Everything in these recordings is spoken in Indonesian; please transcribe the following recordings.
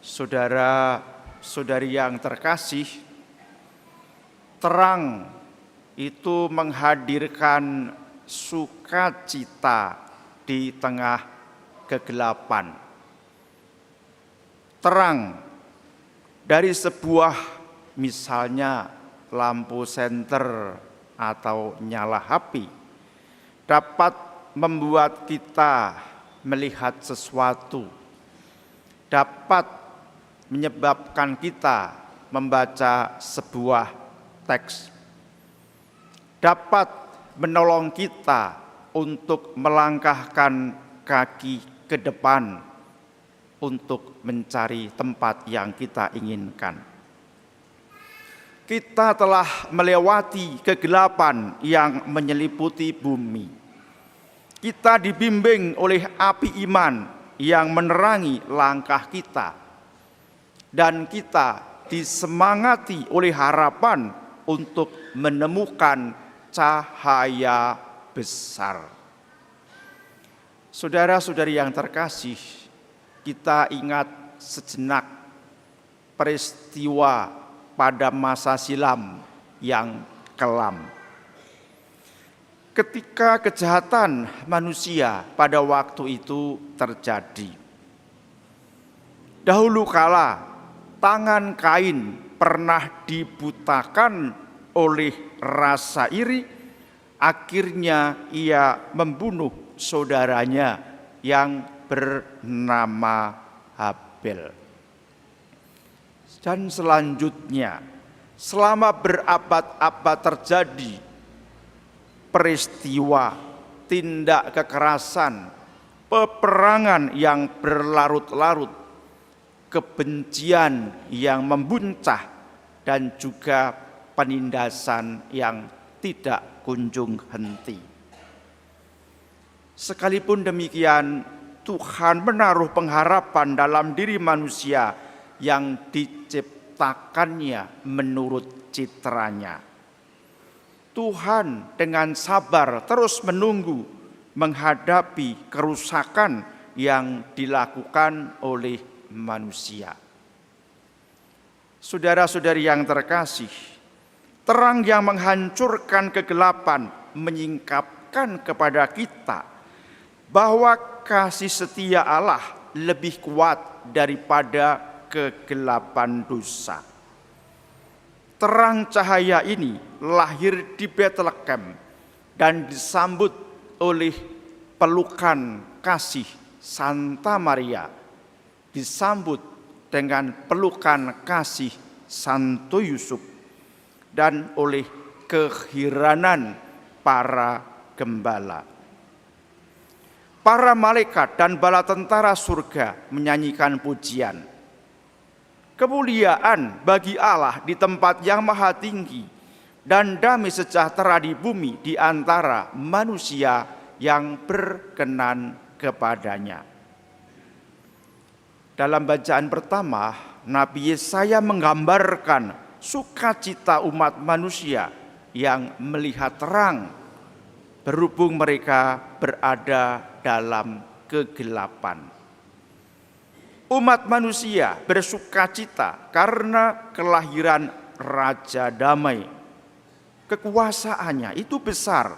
Saudara-saudari yang terkasih, terang itu menghadirkan sukacita di tengah kegelapan. Terang dari sebuah misalnya lampu senter atau nyala api dapat membuat kita melihat sesuatu, dapat menyebabkan kita membaca sebuah teks, dapat menolong kita untuk melangkahkan kaki ke depan untuk mencari tempat yang kita inginkan. Kita telah melewati kegelapan yang menyeliputi bumi. Kita dibimbing oleh api iman yang menerangi langkah kita. Dan kita disemangati oleh harapan untuk menemukan cahaya besar. Saudara-saudari yang terkasih, kita ingat sejenak peristiwa pada masa silam yang kelam. Ketika kejahatan manusia pada waktu itu terjadi. Dahulu kala tangan Kain pernah dibutakan oleh rasa iri, akhirnya ia membunuh saudaranya yang bernama Habel. Dan selanjutnya, selama berabad-abad terjadi peristiwa tindak kekerasan, peperangan yang berlarut-larut, kebencian yang membuncah, dan juga penindasan yang tidak kunjung henti. Sekalipun demikian, Tuhan menaruh pengharapan dalam diri manusia yang diciptakannya menurut citranya. Tuhan dengan sabar terus menunggu menghadapi kerusakan yang dilakukan oleh manusia. Saudara-saudari yang terkasih, terang yang menghancurkan kegelapan menyingkapkan kepada kita bahwa kasih setia Allah lebih kuat daripada kegelapan dosa. Terang cahaya ini lahir di Betlehem dan disambut oleh pelukan kasih Santa Maria, disambut dengan pelukan kasih Santo Yusuf, dan oleh kehiranan para gembala. Para malaikat dan bala tentara surga menyanyikan pujian. Kemuliaan bagi Allah di tempat yang maha tinggi, dan damai sejahtera di bumi di antara manusia yang berkenan kepadanya. Dalam bacaan pertama, Nabi Yesaya menggambarkan sukacita umat manusia yang melihat terang, berhubung mereka berada dalam kegelapan. Umat manusia bersukacita karena kelahiran Raja Damai. Kekuasaannya itu besar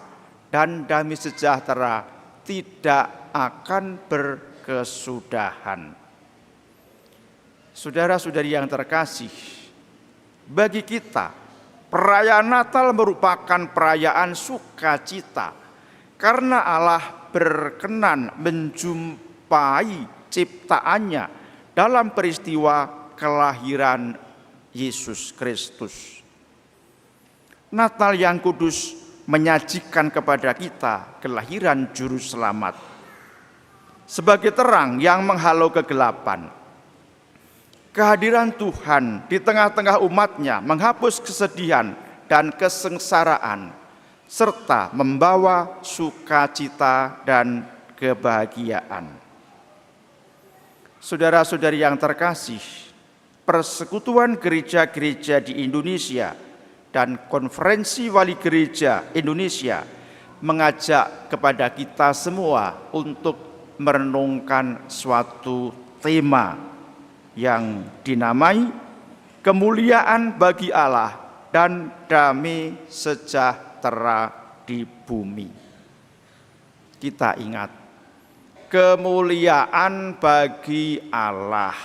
dan damai sejahtera tidak akan berkesudahan. Saudara-saudari yang terkasih, bagi kita perayaan Natal merupakan perayaan sukacita karena Allah berkenan menjumpai ciptaannya dalam peristiwa kelahiran Yesus Kristus. Natal yang kudus menyajikan kepada kita kelahiran Juru Selamat sebagai terang yang menghalau kegelapan. Kehadiran Tuhan di tengah-tengah umatnya menghapus kesedihan dan kesengsaraan, serta membawa sukacita dan kebahagiaan. Saudara-saudari yang terkasih, Persekutuan Gereja-Gereja di Indonesia dan Konferensi Wali Gereja Indonesia mengajak kepada kita semua untuk merenungkan suatu tema, yang dinamai kemuliaan bagi Allah dan damai sejahtera di bumi. Kita ingat, kemuliaan bagi Allah,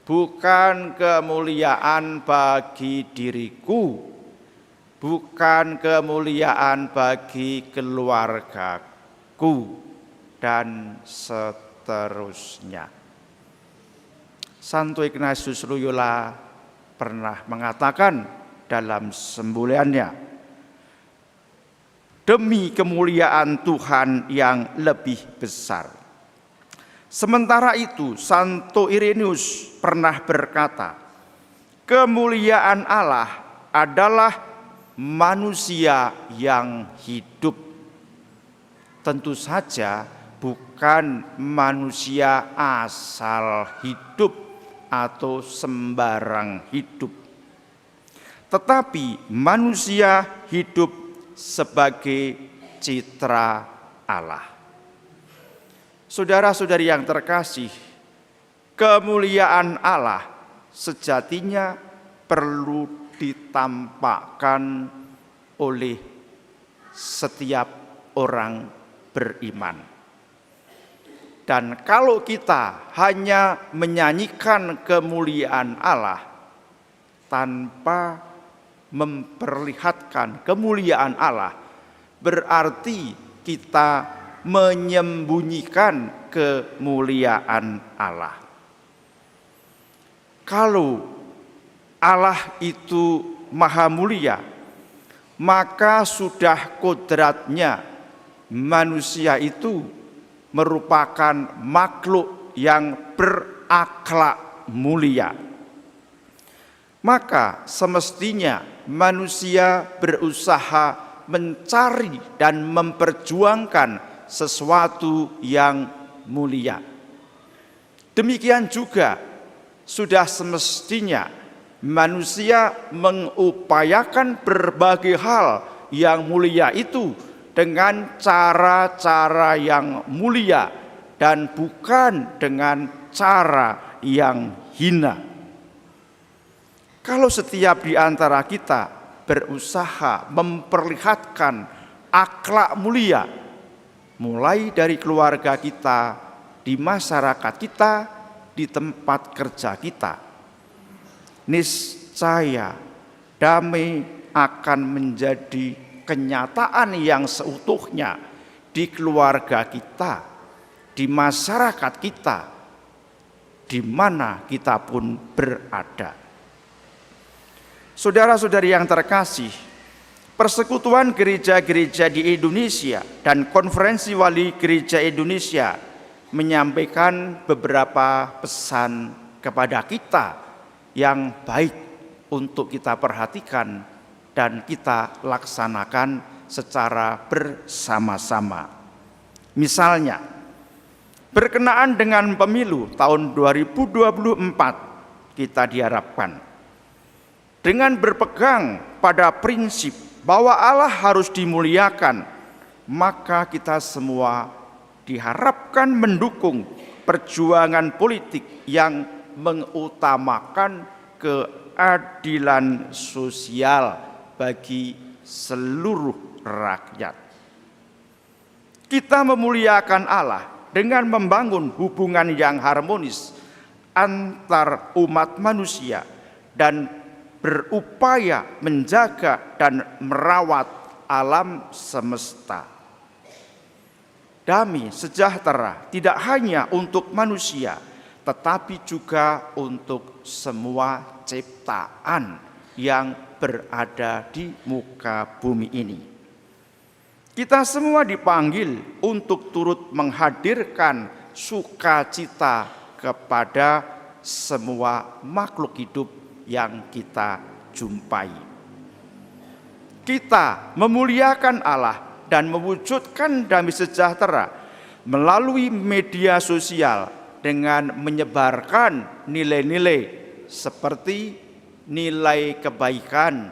bukan kemuliaan bagi diriku, bukan kemuliaan bagi keluargaku, dan seterusnya. Santo Ignatius Loyola pernah mengatakan dalam semboyannya, demi kemuliaan Tuhan yang lebih besar. Sementara itu, Santo Irenus pernah berkata, kemuliaan Allah adalah manusia yang hidup. Tentu saja bukan manusia asal hidup atau sembarang hidup, tetapi manusia hidup sebagai citra Allah. Saudara-saudari yang terkasih, kemuliaan Allah sejatinya perlu ditampakkan oleh setiap orang beriman. Dan kalau kita hanya menyanyikan kemuliaan Allah tanpa memperlihatkan kemuliaan Allah, berarti kita menyembunyikan kemuliaan Allah. Kalau Allah itu maha mulia, maka sudah kodratnya manusia itu merupakan makhluk yang berakhlak mulia. Maka semestinya manusia berusaha mencari dan memperjuangkan sesuatu yang mulia. Demikian juga sudah semestinya manusia mengupayakan berbagai hal yang mulia itu dengan cara-cara yang mulia dan bukan dengan cara yang hina. Kalau setiap di antara kita berusaha memperlihatkan akhlak mulia, mulai dari keluarga kita, di masyarakat kita, di tempat kerja kita, niscaya damai akan menjadi kenyataan yang seutuhnya di keluarga kita, di masyarakat kita, di mana kita pun berada. Saudara-saudari yang terkasih, Persekutuan Gereja-Gereja di Indonesia dan Konferensi Wali Gereja Indonesia menyampaikan beberapa pesan kepada kita yang baik untuk kita perhatikan dan kita laksanakan secara bersama-sama. Misalnya, berkenaan dengan pemilu tahun 2024, kita diharapkan dengan berpegang pada prinsip bahwa Allah harus dimuliakan, maka kita semua diharapkan mendukung perjuangan politik yang mengutamakan keadilan sosial bagi seluruh rakyat. Kita memuliakan Allah dengan membangun hubungan yang harmonis antar umat manusia dan berupaya menjaga dan merawat alam semesta. Damai sejahtera tidak hanya untuk manusia, tetapi juga untuk semua ciptaan yang berada di muka bumi ini. Kita semua dipanggil untuk turut menghadirkan sukacita kepada semua makhluk hidup yang kita jumpai. Kita memuliakan Allah dan mewujudkan damai sejahtera melalui media sosial dengan menyebarkan nilai-nilai seperti nilai kebaikan,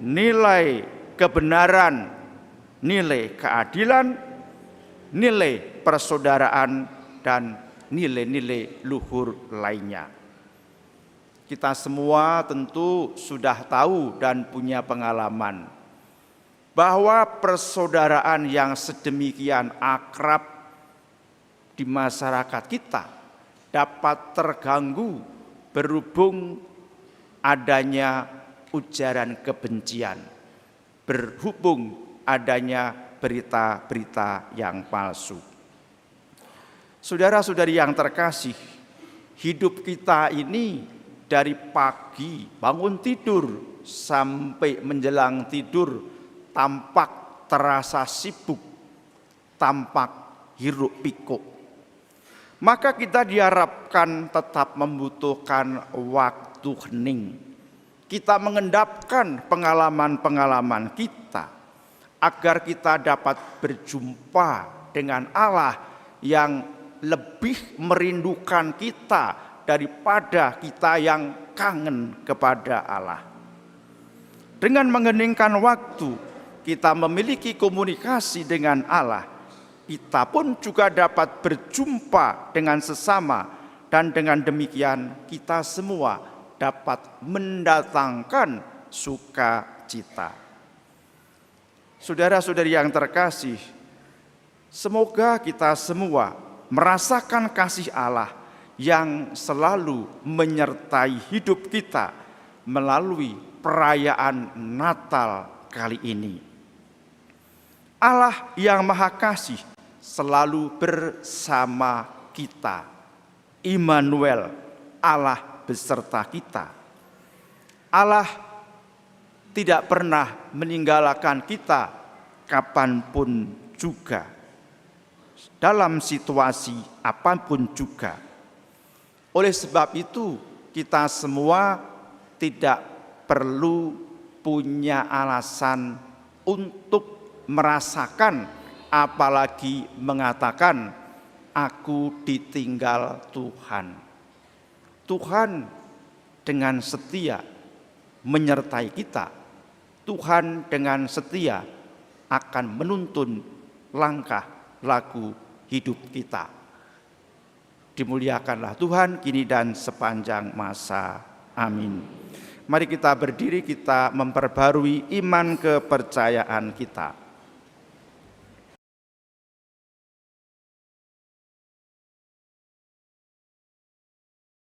nilai kebenaran, nilai keadilan, nilai persaudaraan, dan nilai-nilai luhur lainnya. Kita semua tentu sudah tahu dan punya pengalaman bahwa persaudaraan yang sedemikian akrab di masyarakat kita dapat terganggu berhubung adanya ujaran kebencian, berhubung adanya berita-berita yang palsu. Saudara-saudari yang terkasih, hidup kita ini dari pagi bangun tidur sampai menjelang tidur tampak terasa sibuk, tampak hiruk pikuk. Maka kita diharapkan tetap membutuhkan waktu hening. Kita mengendapkan pengalaman-pengalaman kita agar kita dapat berjumpa dengan Allah yang lebih merindukan kita daripada kita yang kangen kepada Allah. Dengan mengheningkan waktu, kita memiliki komunikasi dengan Allah. Kita pun juga dapat berjumpa dengan sesama, dan dengan demikian kita semua dapat mendatangkan sukacita. Saudara-saudari yang terkasih, semoga kita semua merasakan kasih Allah yang selalu menyertai hidup kita melalui perayaan Natal kali ini. Allah yang Maha Kasih selalu bersama kita. Immanuel, Allah beserta kita. Allah tidak pernah meninggalkan kita kapanpun juga, dalam situasi apapun juga. Oleh sebab itu, kita semua tidak perlu punya alasan untuk merasakan, apalagi mengatakan, aku ditinggal Tuhan. Tuhan dengan setia menyertai kita. Tuhan dengan setia akan menuntun langkah laku hidup kita. Dimuliakanlah Tuhan kini dan sepanjang masa. Amin. Mari kita berdiri, kita memperbarui iman kepercayaan kita.